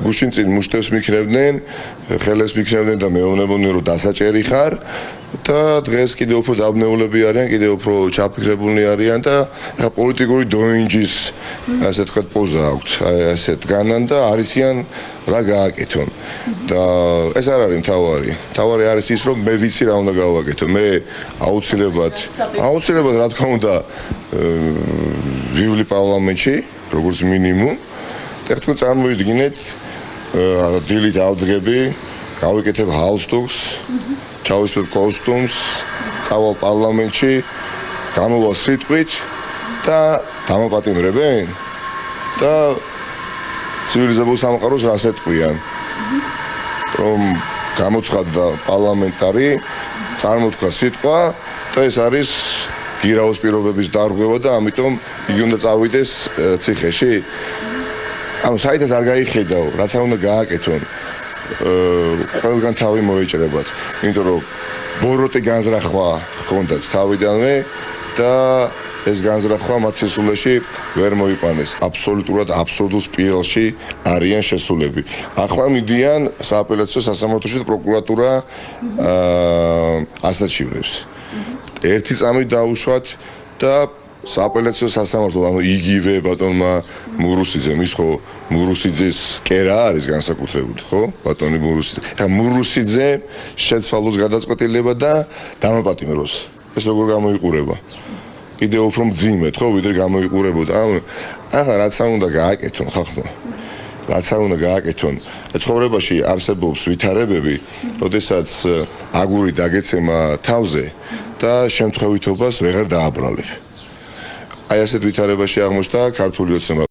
გუშინ წინ მუშტებს მიქნევდნენ, ხელებს მიქნევდნენ და მეუბნებოდნენ რომ დასაჭერი ხარ და დღეს კიდევ უფრო დაბნეულები არიან, კიდევ უფრო ჩაფიქრებულნი არიან და ახლა პოლიტიკური დოინჯის ასე თქვა პოზა აქვთ, ასე დგანან და არიციან რა გააკეთონ. და ეს არ არის მთავარი. მთავარი არის ის რომ მე ვიცი რა უნდა გავაკეთო. მე აუცილებლად რა თქმა უნდა ვივლი პარლამენტში, როგორც მინიმუმ. და თქვენ წარმოიდგინეთ დილით ავდგები, გავიკეთებ ჰალსტუქს, ჩავისვებ კოსტუმს, წავალ პარლამენტში, გამოვალ სიტყვით და დამაპატიმრებენ და ცივილიზებულ სამყაროს რას ეტყვიან. რომ გამოცხადდა პარლამენტარი, წარმოთქვა სიტყვა და ეს არის გირაოს პირობების დარღვევა და ამიტომ იგი უნდა წავიდეს ციხეში. ანუ საერთოდ არ გაიხედაო, რაც არ უნდა გააკეთონ. ყველგან თავი მოეჭრებათ, იმიტომ რომ ბოროტი განზრახვა ჰქონდათ თავიდანვე და ეს განზრახვა მათ სისულეში ვერ მოიყვანეს. აბსოლუტურად აბსურდულ სპირალში არიან შესულები. ახლა მიდიან სააპელაციო სასამართლოში და პროკურატურა ასაჩივრებს. ერთი წამით დაუშვათ და სააპელაციო სასამართლო, ანუ იგივე ბატონმა მურუსიძემ, ის ხო მურუსიძის კერა არის განსაკუთრებული, ხო? ბატონი მურუსიძე. ხა მურუსიძე შეცვალოს გადაწყვეტილება და დამაპატიმროს. ეს როგორ გამოიყურება? კიდევ უფრო მძიმედ, ხო, ვიდრე გამოიყურებოდა. ახლა რაც არ უნდა გააკეთონ, ხახო. რაც არ უნდა გააკეთონ. ცხოვრებაში არსებობს ვითარებები, როდესაც აგური დაგეცემა თავზე და შემთხვევითობას ვეღარ დააბრალებ. აი ასეთ ვითარებაში აღმოჩნდა ქართული ოცნება.